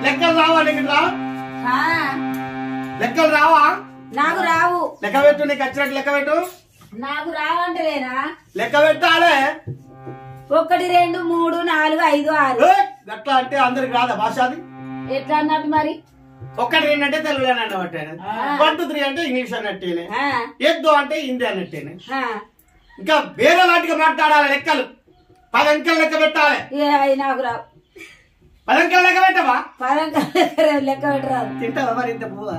లెక్కలు రావా నీకు? లెక్కలు రావా? నాకు రావు. లెక్క పెట్టు, నీకు వచ్చినట్టు లెక్క పెట్టు. నాకు రావంటలేనా? లెక్క పెట్టాలే. 1 2 3 4 5 6. అట్లా అంటే అందరికి రాదా భాష? అది ఎట్లా అన్నట్టు మరి? 1 2 అంటే తెలుగు అన్నట్టే, 1 2 3 అంటే ఇంగ్లీష్ అన్నట్టేనే, ఎద్దు అంటే హిందీ అన్నట్టేనే. ఇంకా వేరే వాటిగా మాట్లాడాలి. లెక్కలు 10 అంకెలు లెక్క పెట్టాలి. నాకు రావు. 10 అంకెలు లెక్క పెట్టవా? 10 అంకెలు లెక్క పెట్టరాదు. తింటావా మరి? ఇంత పువ్వా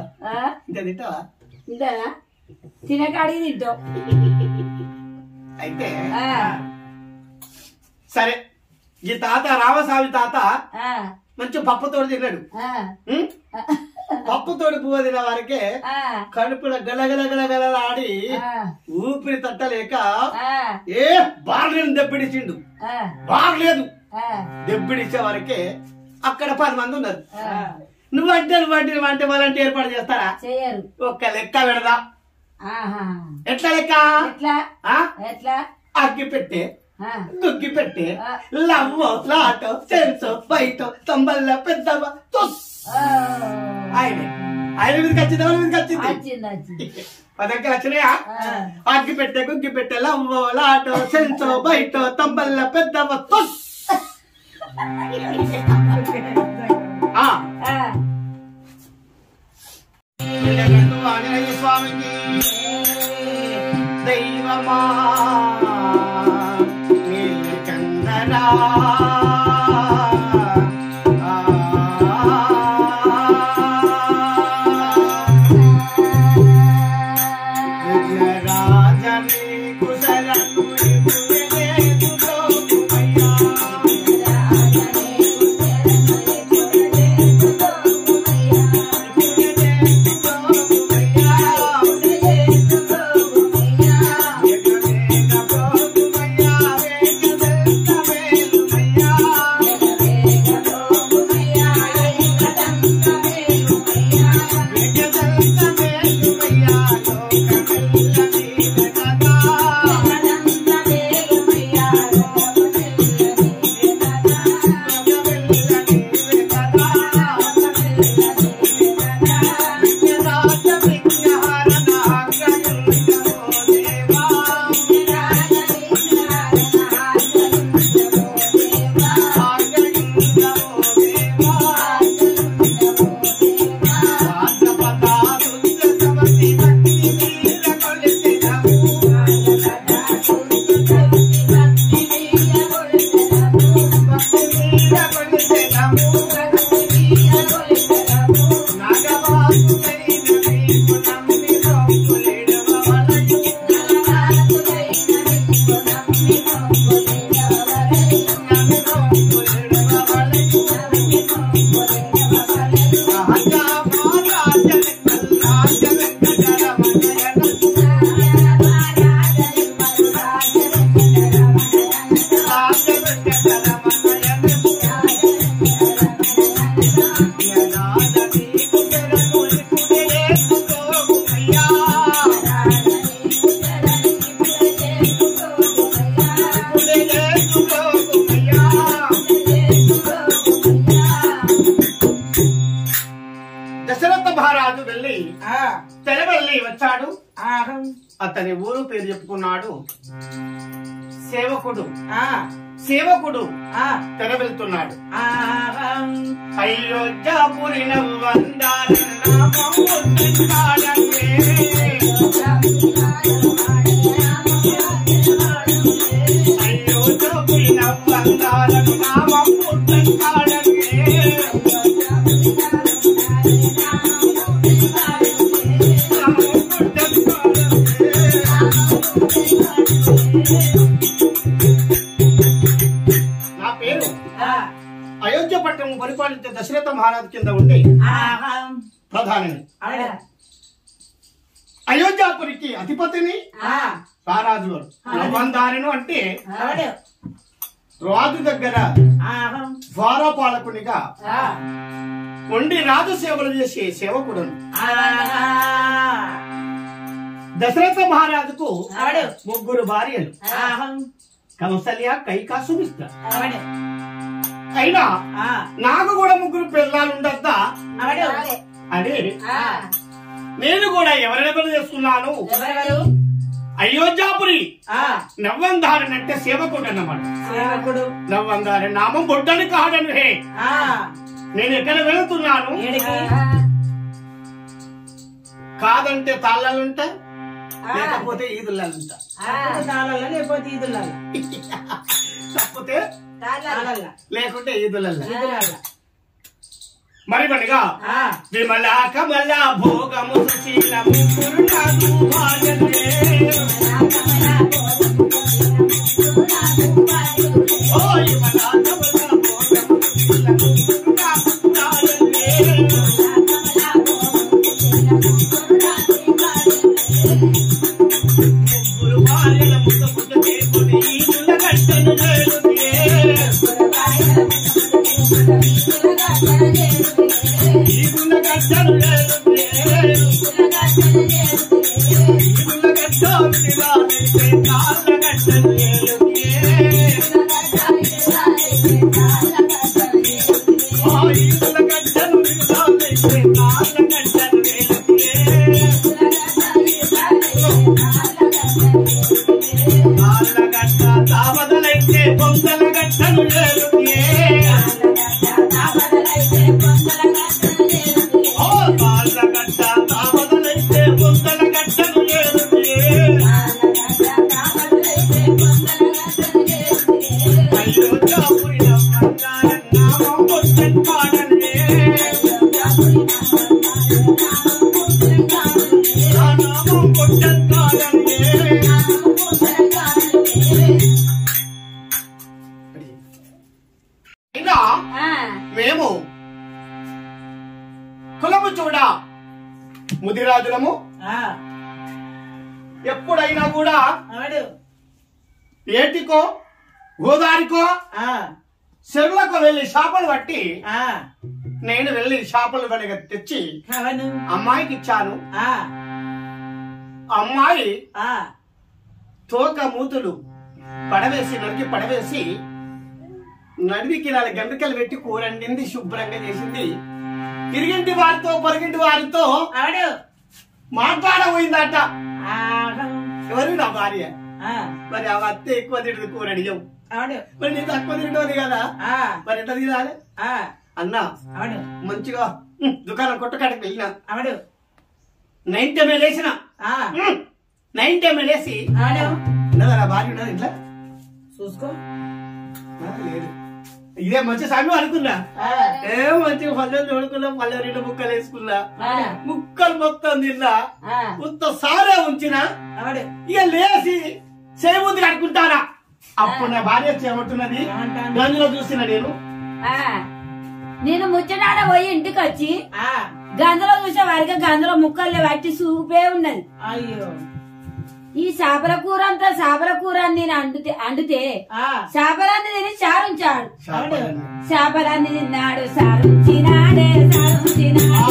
ఇంకా తింటావా? ఇంతనా? తినకాడికి తింటావు. అయితే సరే, ఈ తాత రామస్వామి తాత మంచి పప్పుతోడు తిన్నాడు. పప్పుతోడు పువ్వు తిన వారికే కడుపులో గలగల ఆడి ఊపిరి తట్టలేక బార్లేని దెబ్బడిచిండు. బార్లేదు దెబ్బడిచ్చే వరకే అక్కడ 10 మంది ఉన్నారు. నువ్వంటే వాళ్ళంటే ఏర్పాటు చేస్తారా? చేయరు. ఒక్క లెక్క పెడదా. ఎట్లా లెక్క? ఎట్లా? అగ్గి పెట్టే, దుగ్గి పెట్టే, లవ్వో లాటో సెన్సో బయటో తొంబల్ల పెద్దవ ఆయన మీదకి వచ్చింది. ఎవరి మీదకి వచ్చింది? 10 అంకెలు వచ్చినాయా? అగ్గి పెట్టే, గుగ్గి పెట్టే, లవ్వో లాటో సెన్సో బయటో తొంబల్ల పెద్దవ ఆంజనేయ స్వామికి దైవమా నీలకందరా రాజని కుశలను అతని ఊరు పేరు చెప్పుకున్నాడు. సేవకుడు సేవకుడు తెర వెళ్తున్నాడు. అయోధ్యాపురి అయోధ్యాపురి నవ్వందాలను నామం నా పేరు అయోధ్య పట్టణం పరిపాలించే దశరథ మహారాజు కింద ఉండి ప్రధాని. అయోధ్యాపురికి అధిపతిని రారాజు గారు. నవ్వందారిను అంటే రాజు దగ్గర ద్వారపాలకునిగా ఉండి రాజు సేవలు చేసే సేవకుడు. దశరథ మహారాజుకు 3 భార్యలు, కౌసల్య, కైక, సుమిత్ర. అయినా నాకు కూడా 3 పిల్లలు ఉండద్దా అదే నేను కూడా ఎవరెవరు చేసుకున్నాను. అయోధ్యాపురి నవ్వందారని అంటే సేవకుడు అన్నమాట. నవ్వందారి నామం బొడ్డని కాడను. హే నేను ఎక్కడ వెళుతున్నాను కాదంటే తాళ్ళలుంటా, లేకపోతే ఈదుళ్ళంటా, తప్పితే లేకుంటే ఈదులల్లా. మరి పనిగా విమల కమల భోగము సుశీలము గురునాథు భాజనే. ఓ విమల కమల భోగము సుశీలము గురునాథు భాజనే. ముగ్గురు భార్యల ముద్ద ముద్ద చేసుకుని ఈదుల గట్టను చేరుతే. ఈదుల గట్టను చేరుతే. ఈదుల గట్టను విరాలితే తాళ్ళ గట్టను చేరుతే. ఆ ఈదుల గట్టను విరాలితే తాళ్ళ గట్టను చేరుతే. తాళ్ళ గట్ట తావదలైతే పొందల గట్టను చేరుతే. ఓ తాళ్ళ గట్ట తావదలైతే పొందల గట్టను చేరుతే. అయోధ్యాపురి నవ్వందార నామం బొడ్డని కాడనే. నా నామం బొడ్డని కాడనే. ఇంకా మేము కులము చూడ ముదిరాజులము. ఎప్పుడైనా కూడా ఏటికో గోదారికో చెరువులకు వెళ్లి చేపలు పట్టి నేను వెళ్లి చేపలు కనుక తెచ్చి అమ్మాయికి ఇచ్చాను. అమ్మాయి తోక మూతులు పడవేసి నరికి పడవేసి నడివికి 4 గంటలు పెట్టి కూరండింది, శుభ్రంగా చేసింది. తిరిగింటి వారితో పొరిగింటి వారితో మాట్లాడబోయిందట. ఎవరు? నా భార్య. మరి ఆ అత్త ఎక్కువ తింటుంది కూర అడిగావు, మరి నేను తక్కువ తింటుంది కదా, మరి ఎట్లా తినాలి అన్నా. మంచిగా దుకాణం కొట్టకాడికి వెళ్ళినా 9 టైం వేసిన 9 టైం వేసి ఉన్నదా భార్య ఉన్నది ఇంట్లో చూసుకో. లేదు ఇదే మంచి సమయం అనుకున్నా. ఏమో మంచిగా పల్లె చూడుకున్నా, పల్లె 2 ముక్కలు వేసుకున్నా, ముక్కలు మొత్తం తిన్నా, మొత్తం సారే ఉంచినా. ఇక లేచి చేయముందు కట్టుకుంటానా. అప్పుడు నా భార్య చేయమంటున్నది. గంజలో చూసిన నేను ముచ్చటాడ పోయి ఇంటికి వచ్చి గంజలో చూసే వారికి గంజలో ముక్కలు పట్టి సూపే ఉన్నది. అయ్యో ఈ చేపల కూర అంతా చేపల కూర అని నేను అండితే చేపలన్నీ తిని చారుంచాడు. చేపలన్నీ తిన్నాడు సారుంచినాడే సారుంచినాడు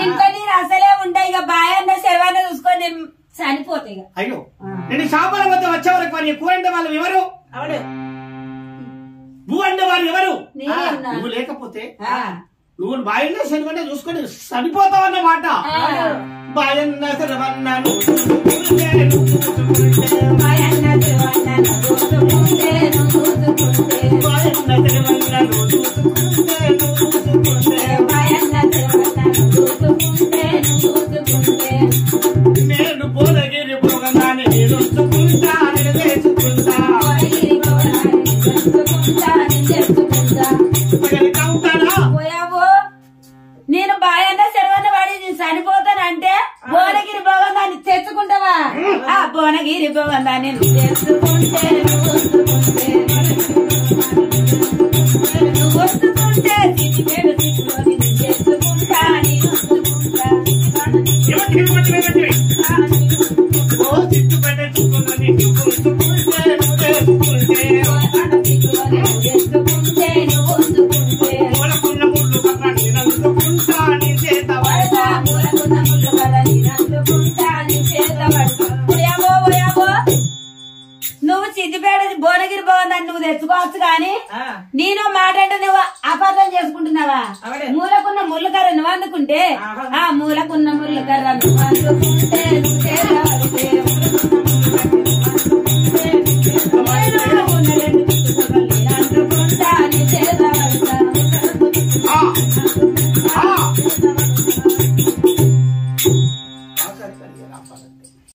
ఇంట్లో నీరు అసలే ఉంటాయి. ఇక బాయన్న శర్వాన్న చూసుకొని చనిపోతాయి. అయ్యో నేను చేపల వద్ద వచ్చే వరకు వారి కూర అంటే వాళ్ళు ఎవరు? నువ్వు అంటే వారు ఎవరు? నువ్వు లేకపోతే నువ్వు బాయన్న శర్వన్న చూసుకొని చనిపోతావు అన్నమాట. బాయన్న శర్వన్నను నేను పోలగిరి పోగంగానే నేర్చుకుంటా నేను బాయన్న శర్వన్న వాడి చనిపోతానంటే బోల సిద్దిపేట భువనగిరి బాగుందని నువ్వు తెచ్చుకోవచ్చు గాని నేను మాట అంటే నువ్వు అపార్థం చేసుకుంటున్నావా? మూలకున్న ముళ్ళకర్ర నువ్వు అందుకుంటే ఆ మూలకున్న ముళ్ళకర్ర నువ్వు అందుకుంటే